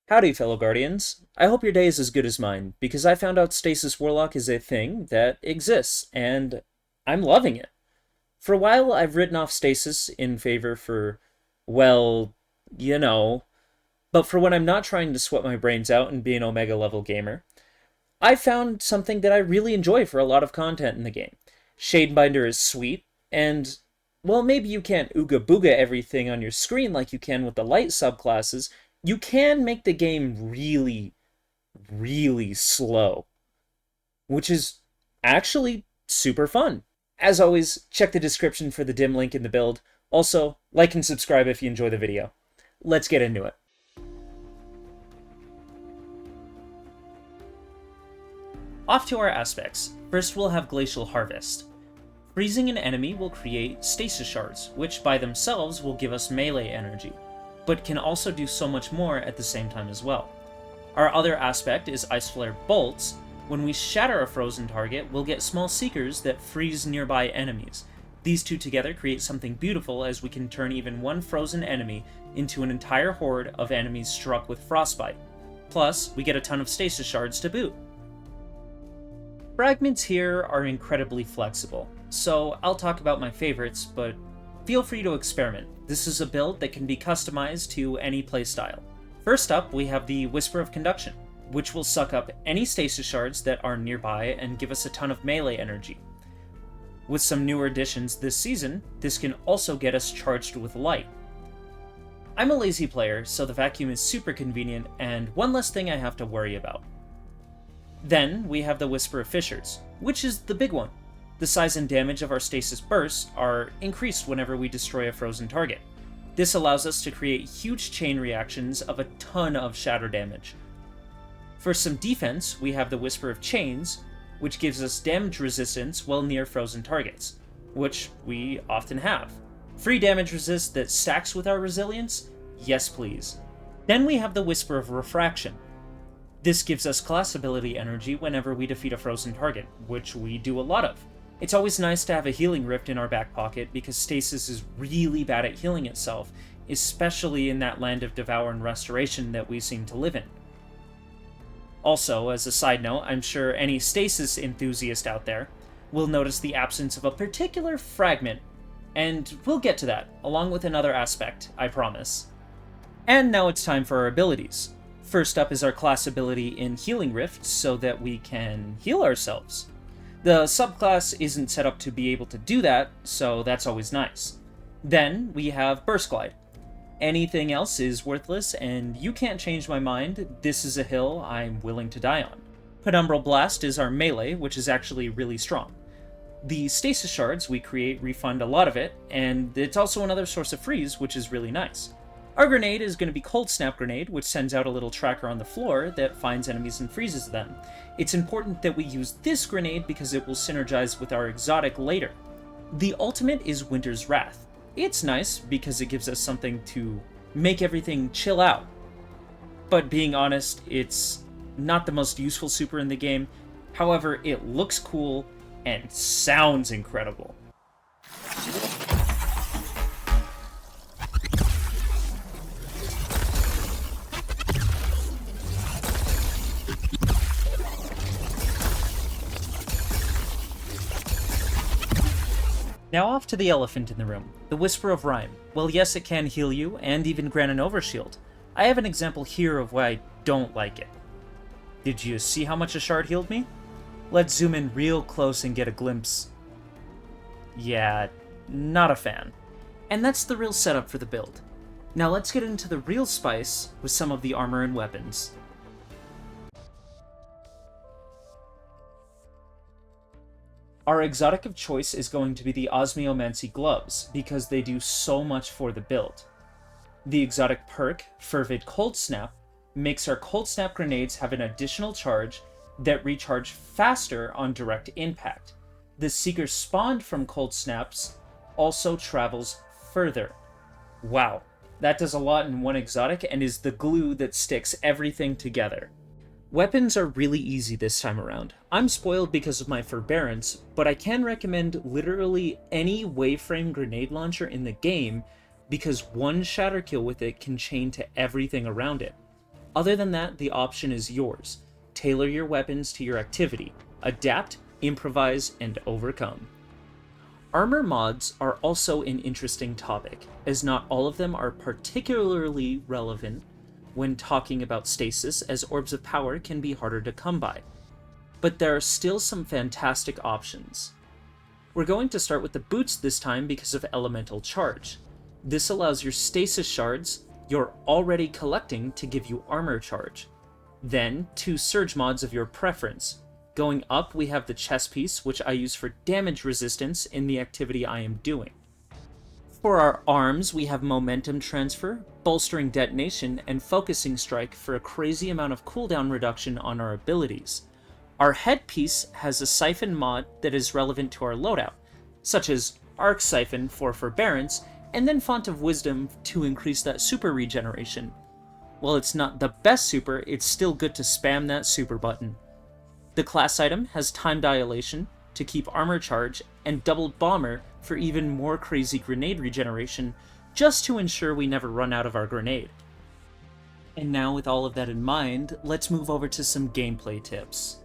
Howdy, fellow Guardians. I hope your day is as good as mine, because I found out Stasis Warlock is a thing that exists, and I'm loving it. For a while, I've written off Stasis in favor for, well, you know, but for when I'm not trying to sweat my brains out and be an Omega level gamer, I found something that I really enjoy for a lot of content in the game. Shadebinder is sweet, and, well, maybe you can't ooga booga everything on your screen like you can with the light subclasses. You can make the game really, really slow, which is actually super fun. As always, check the description for the dim link in the build. Also, like and subscribe if you enjoy the video. Let's get into it. Off to our aspects. First, we'll have Glacial Harvest. Freezing an enemy will create Stasis Shards, which by themselves will give us melee energy, but can also do so much more at the same time as well. Our other aspect is Ice Flare Bolts. When we shatter a frozen target, we'll get small seekers that freeze nearby enemies. These two together create something beautiful, as we can turn even one frozen enemy into an entire horde of enemies struck with frostbite. Plus, we get a ton of stasis shards to boot. Fragments here are incredibly flexible, so I'll talk about my favorites, but feel free to experiment. This is a build that can be customized to any playstyle. First up, we have the Whisper of Conduction, which will suck up any stasis shards that are nearby and give us a ton of melee energy. With some newer additions this season, this can also get us charged with light. I'm a lazy player, so the vacuum is super convenient and one less thing I have to worry about. Then we have the Whisper of Fissures, which is the big one. The size and damage of our stasis bursts are increased whenever we destroy a frozen target. This allows us to create huge chain reactions of a ton of shatter damage. For some defense, we have the Whisper of Chains, which gives us damage resistance while near frozen targets, which we often have. Free damage resist that stacks with our resilience? Yes please. Then we have the Whisper of Refraction. This gives us class ability energy whenever we defeat a frozen target, which we do a lot of. It's always nice to have a healing rift in our back pocket because Stasis is really bad at healing itself, especially in that land of Devour and Restoration that we seem to live in. Also, as a side note, I'm sure any Stasis enthusiast out there will notice the absence of a particular fragment, and we'll get to that, along with another aspect, I promise. And now it's time for our abilities. First up is our class ability in Healing Rift, so that we can heal ourselves. The subclass isn't set up to be able to do that, so that's always nice. Then we have Burst Glide. Anything else is worthless, and you can't change my mind. This is a hill I'm willing to die on. Penumbral Blast is our melee, which is actually really strong. The stasis shards we create refund a lot of it, and it's also another source of freeze, which is really nice. Our grenade is going to be Cold Snap Grenade, which sends out a little tracker on the floor that finds enemies and freezes them. It's important that we use this grenade because it will synergize with our exotic later. The ultimate is Winter's Wrath. It's nice because it gives us something to make everything chill out. But being honest, it's not the most useful super in the game. However, it looks cool and sounds incredible. Now off to the elephant in the room, the Whisper of Rhyme. Well, yes, it can heal you, and even grant an overshield. I have an example here of why I don't like it. Did you see how much a shard healed me? Let's zoom in real close and get a glimpse. Yeah, not a fan. And that's the real setup for the build. Now let's get into the real spice with some of the armor and weapons. Our exotic of choice is going to be the Osmiomancy Gloves, because they do so much for the build. The exotic perk, Fervid Cold Snap, makes our Cold Snap grenades have an additional charge that recharge faster on direct impact. The Seeker spawned from Cold Snaps also travels further. Wow, that does a lot in one exotic and is the glue that sticks everything together. Weapons are really easy this time around. I'm spoiled because of my forbearance, but I can recommend literally any waveframe grenade launcher in the game because one shatter kill with it can chain to everything around it. Other than that, the option is yours. Tailor your weapons to your activity. Adapt, improvise, and overcome. Armor mods are also an interesting topic, as not all of them are particularly relevant when talking about stasis, as orbs of power can be harder to come by. But there are still some fantastic options. We're going to start with the boots this time because of elemental charge. This allows your stasis shards you're already collecting to give you armor charge. Then, 2 surge mods of your preference. Going up, we have the chest piece, which I use for damage resistance in the activity I am doing. For our arms, we have momentum transfer, bolstering detonation, and focusing strike for a crazy amount of cooldown reduction on our abilities. Our headpiece has a siphon mod that is relevant to our loadout, such as Arc Siphon for forbearance, and then Font of Wisdom to increase that super regeneration. While it's not the best super, it's still good to spam that super button. The class item has Time Dilation to keep armor charge, and Double Bomber for even more crazy grenade regeneration, just to ensure we never run out of our grenade. And now with all of that in mind, let's move over to some gameplay tips.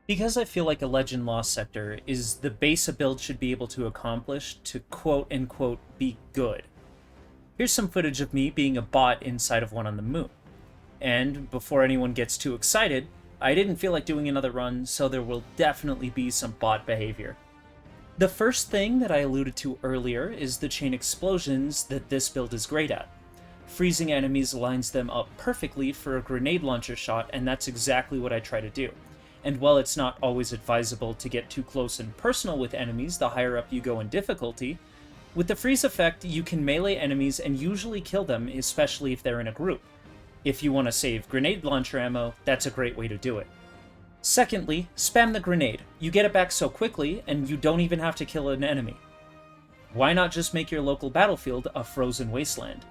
Because I feel like a Legend Lost sector is the base a build should be able to accomplish to quote-unquote be good. Here's some footage of me being a bot inside of one on the moon. And before anyone gets too excited, I didn't feel like doing another run, so there will definitely be some bot behavior. The first thing that I alluded to earlier is the chain explosions that this build is great at. Freezing enemies lines them up perfectly for a grenade launcher shot, and that's exactly what I try to do. And while it's not always advisable to get too close and personal with enemies the higher up you go in difficulty, with the freeze effect you can melee enemies and usually kill them, especially if they're in a group. If you want to save grenade launcher ammo, that's a great way to do it. Secondly, spam the grenade. You get it back so quickly, and you don't even have to kill an enemy. Why not just make your local battlefield a frozen wasteland?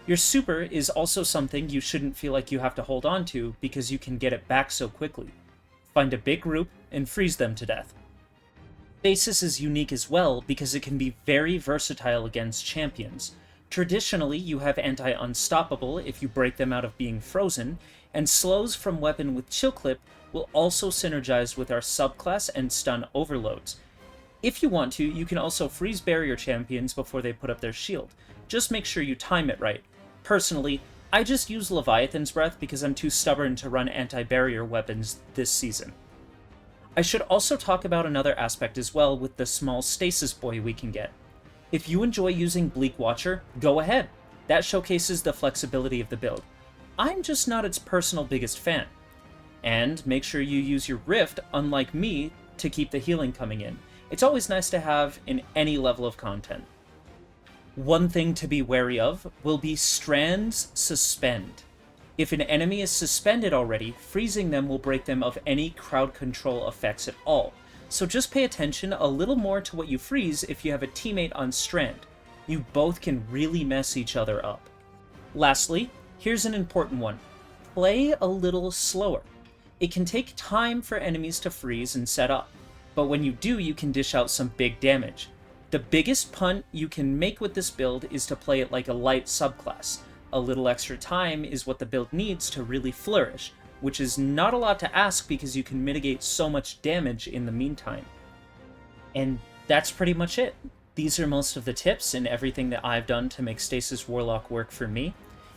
Your super is also something you shouldn't feel like you have to hold on to because you can get it back so quickly. Find a big group and freeze them to death. Stasis is unique as well because it can be very versatile against champions. Traditionally, you have anti-unstoppable if you break them out of being frozen, and slows from weapon with chill clip will also synergize with our subclass and stun overloads. If you want to, you can also freeze barrier champions before they put up their shield. Just make sure you time it right. Personally, I just use Leviathan's Breath because I'm too stubborn to run anti-barrier weapons this season. I should also talk about another aspect as well with the small stasis buoy we can get. If you enjoy using Bleak Watcher, go ahead. That showcases the flexibility of the build. I'm just not its personal biggest fan. And make sure you use your Rift, unlike me, to keep the healing coming in. It's always nice to have in any level of content. One thing to be wary of will be Strand's Suspend. If an enemy is suspended already, freezing them will break them of any crowd control effects at all. So just pay attention a little more to what you freeze if you have a teammate on Strand. You both can really mess each other up. Lastly, here's an important one. Play a little slower. It can take time for enemies to freeze and set up, but when you do, you can dish out some big damage. The biggest punt you can make with this build is to play it like a light subclass. A little extra time is what the build needs to really flourish, which is not a lot to ask because you can mitigate so much damage in the meantime. And that's pretty much it. These are most of the tips and everything that I've done to make Stasis Warlock work for me.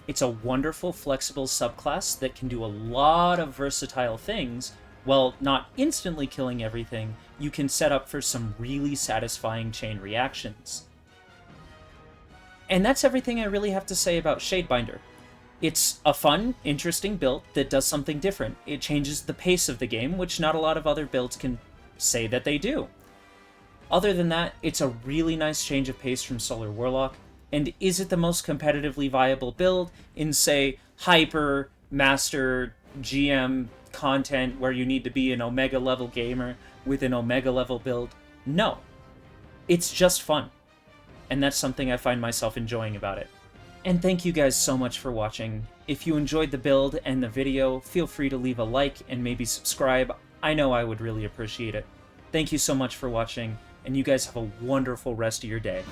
It's a wonderful, flexible subclass that can do a lot of versatile things. While not instantly killing everything, you can set up for some really satisfying chain reactions. And that's everything I really have to say about Shadebinder. It's a fun, interesting build that does something different. It changes the pace of the game, which not a lot of other builds can say that they do. Other than that, it's a really nice change of pace from Solar Warlock. And is it the most competitively viable build in, say, Hyper, Master, GM content where you need to be an Omega level gamer with an Omega level build? No. It's just fun. And that's something I find myself enjoying about it. And thank you guys so much for watching. If you enjoyed the build and the video, feel free to leave a like and maybe subscribe. I know I would really appreciate it. Thank you so much for watching, and you guys have a wonderful rest of your day.